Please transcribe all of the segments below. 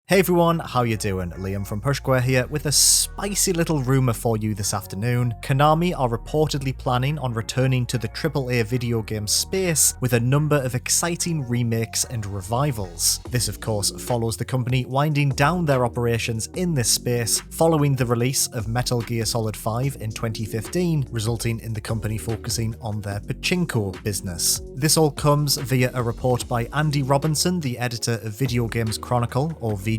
Hey everyone, how you doing? Liam from PushSquare here with a spicy little rumour for you this afternoon. Konami are reportedly planning on returning to the AAA video game space with a number of exciting remakes and revivals. This of course follows the company winding down their operations in this space following the release of Metal Gear Solid 5 in 2015, resulting in the company focusing on their pachinko business. This all comes via a report by Andy Robinson, the editor of Video Games Chronicle, or VGC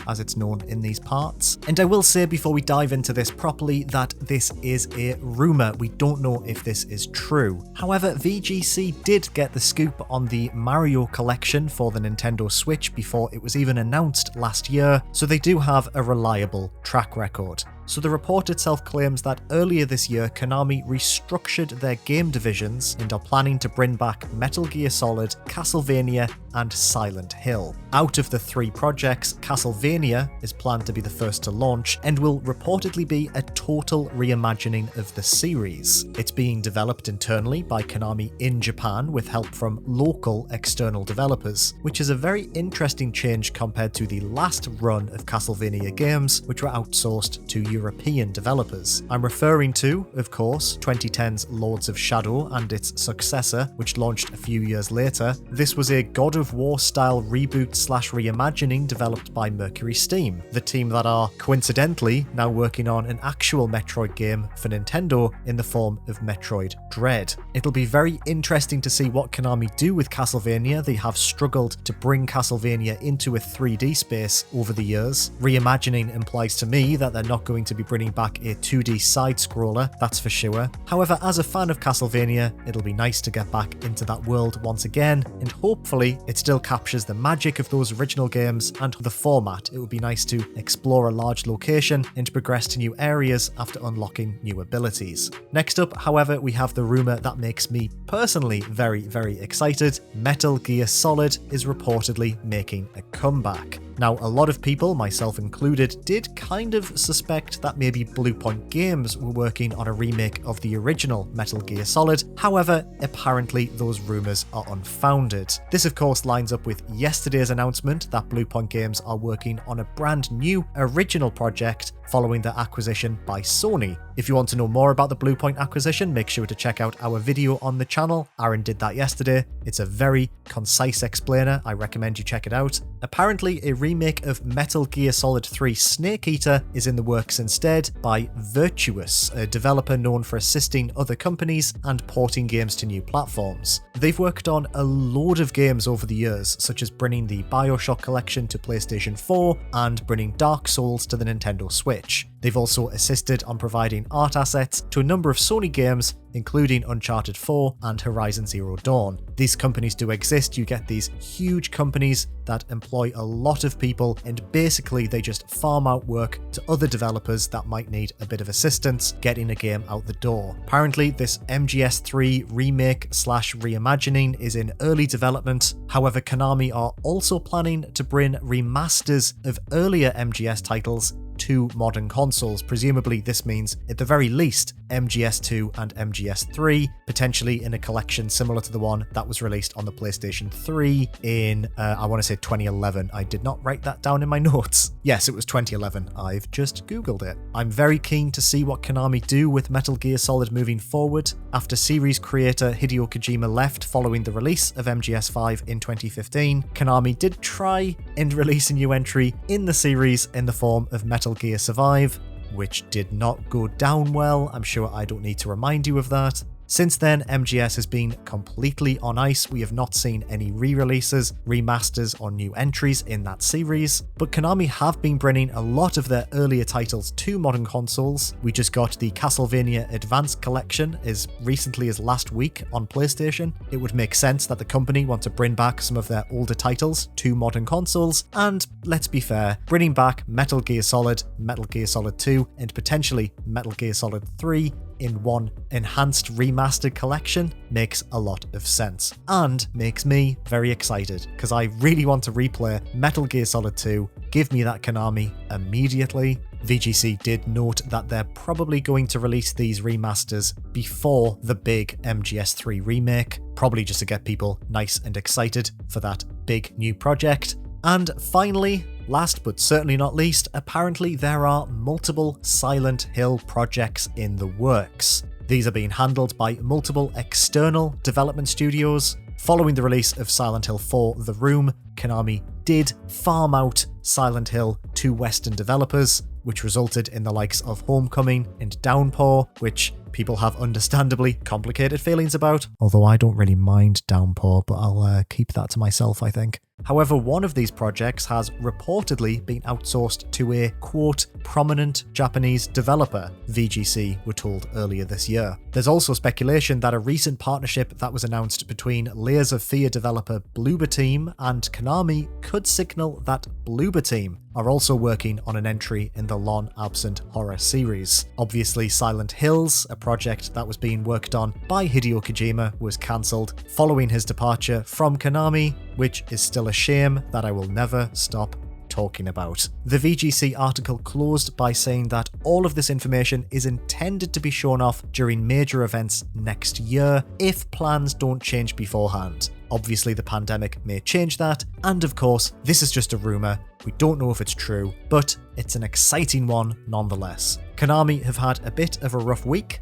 as it's known in these parts. And I will say before we dive into this properly that this is a rumour. We don't know if this is true. However, VGC did get the scoop on the Mario collection for the Nintendo Switch before it was even announced last year, so they do have a reliable track record. So the report itself claims that earlier this year Konami restructured their game divisions and are planning to bring back Metal Gear Solid, Castlevania and Silent Hill. Out of the three projects, Castlevania is planned to be the first to launch and will reportedly be a total reimagining of the series. It's being developed internally by Konami in Japan with help from local external developers, which is a very interesting change compared to the last run of Castlevania games, which were outsourced to European developers. I'm referring to, of course, 2010's Lords of Shadow and its successor, which launched a few years later. This was a God of War style reboot/reimagining developed by Mercury Steam, the team that are coincidentally now working on an actual Metroid game for Nintendo in the form of Metroid Dread. It'll be very interesting to see what Konami do with Castlevania. They have struggled to bring Castlevania into a 3D space over the years. Reimagining implies to me that they're not going to be bringing back a 2D side-scroller, that's for sure. However, as a fan of Castlevania, it'll be nice to get back into that world once again, and hopefully it still captures the magic of those original games and the format. It would be nice to explore a large location and progress to new areas after unlocking new abilities. Next up, however, we have the rumour that makes me personally very excited. Metal Gear Solid is reportedly making a comeback. Now, a lot of people, myself included, did kind of suspect that maybe Bluepoint Games were working on a remake of the original Metal Gear Solid. However, apparently those rumours are unfounded. This of course lines up with yesterday's announcement that Bluepoint Games are working on a brand new original project following their acquisition by Sony. If you want to know more about the Bluepoint acquisition, make sure to check out our video on the channel. Aaron did that yesterday. It's a very concise explainer. I recommend you check it out. Apparently, a remake of Metal Gear Solid 3 Snake Eater is in the works instead by Virtuous, a developer known for assisting other companies and porting games to new platforms. They've worked on a load of games over the years, such as bringing the BioShock collection to PlayStation 4 and bringing Dark Souls to the Nintendo Switch. They've also assisted on providing art assets to a number of Sony games, including Uncharted 4 and Horizon Zero Dawn. These companies do exist. You get these huge companies that employ a lot of people, and basically they just farm out work to other developers that might need a bit of assistance getting a game out the door. Apparently, this MGS3 remake/reimagining is in early development. However, Konami are also planning to bring remasters of earlier MGS titles to modern consoles. Presumably this means at the very least MGS2 and MGS3, potentially in a collection similar to the one that was released on the PlayStation 3 in, I want to say 2011. I did not write that down in my notes. Yes, it was 2011. I've just Googled it. I'm very keen to see what Konami do with Metal Gear Solid moving forward. After series creator Hideo Kojima left following the release of MGS5 in 2015, Konami did try and release a new entry in the series in the form of Metal Gear Survive, which did not go down well. I'm sure I don't need to remind you of that. Since then, MGS has been completely on ice. We have not seen any re-releases, remasters, or new entries in that series, but Konami have been bringing a lot of their earlier titles to modern consoles. We just got the Castlevania Advanced Collection as recently as last week on PlayStation. It would make sense that the company want to bring back some of their older titles to modern consoles, and let's be fair, bringing back Metal Gear Solid, Metal Gear Solid 2, and potentially Metal Gear Solid 3 in one enhanced remastered collection makes a lot of sense and makes me very excited because I really want to replay Metal Gear Solid 2. Give me that Konami immediately. VGC did note that they're probably going to release these remasters before the big MGS3 remake, probably just to get people nice and excited for that big new project. And finally, Last but certainly not least, apparently there are multiple Silent Hill projects in the works. These are being handled by multiple external development studios. Following the release of Silent Hill 4 The Room, Konami did farm out Silent Hill to Western developers, which resulted in the likes of Homecoming and Downpour, which people have understandably complicated feelings about, although I don't really mind Downpour, but I'll keep that to myself, I think. However, one of these projects has reportedly been outsourced to a, quote, prominent Japanese developer, VGC were told earlier this year. There's also speculation that a recent partnership that was announced between Layers of Fear developer Bloober Team and Konami could signal that Bloober Team are also working on an entry in the long-absent horror series. Obviously, Silent Hills, a project that was being worked on by Hideo Kojima, was cancelled following his departure from Konami, which is still a shame that I will never stop talking about. The VGC article closed by saying that all of this information is intended to be shown off during major events next year if plans don't change beforehand. Obviously, the pandemic may change that, and of course, this is just a rumour. We don't know if it's true, but it's an exciting one nonetheless. Konami have had a bit of a rough week,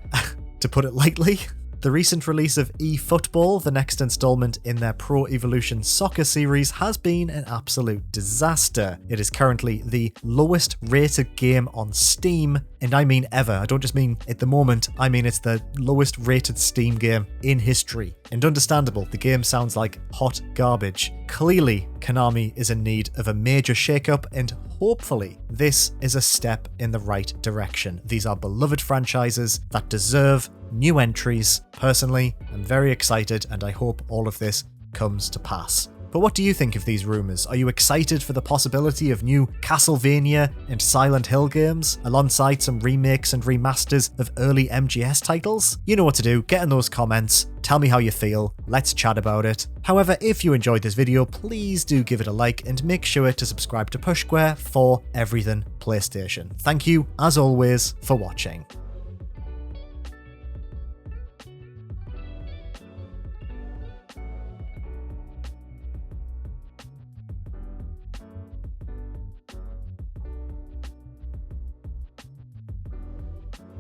to put it lightly. The recent release of eFootball, the next installment in their Pro Evolution Soccer series, has been an absolute disaster. It is currently the lowest rated game on Steam, and I mean ever. I don't just mean at the moment, I mean it's the lowest rated Steam game in history. And understandable, the game sounds like hot garbage. Clearly, Konami is in need of a major shakeup, and hopefully this is a step in the right direction. These are beloved franchises that deserve new entries. Personally, I'm very excited, and I hope all of this comes to pass. But what do you think of these rumours? Are you excited for the possibility of new Castlevania and Silent Hill games, alongside some remakes and remasters of early MGS titles? You know what to do, get in those comments, tell me how you feel, let's chat about it. However, if you enjoyed this video, please do give it a like and make sure to subscribe to Push Square for everything PlayStation. Thank you, as always, for watching.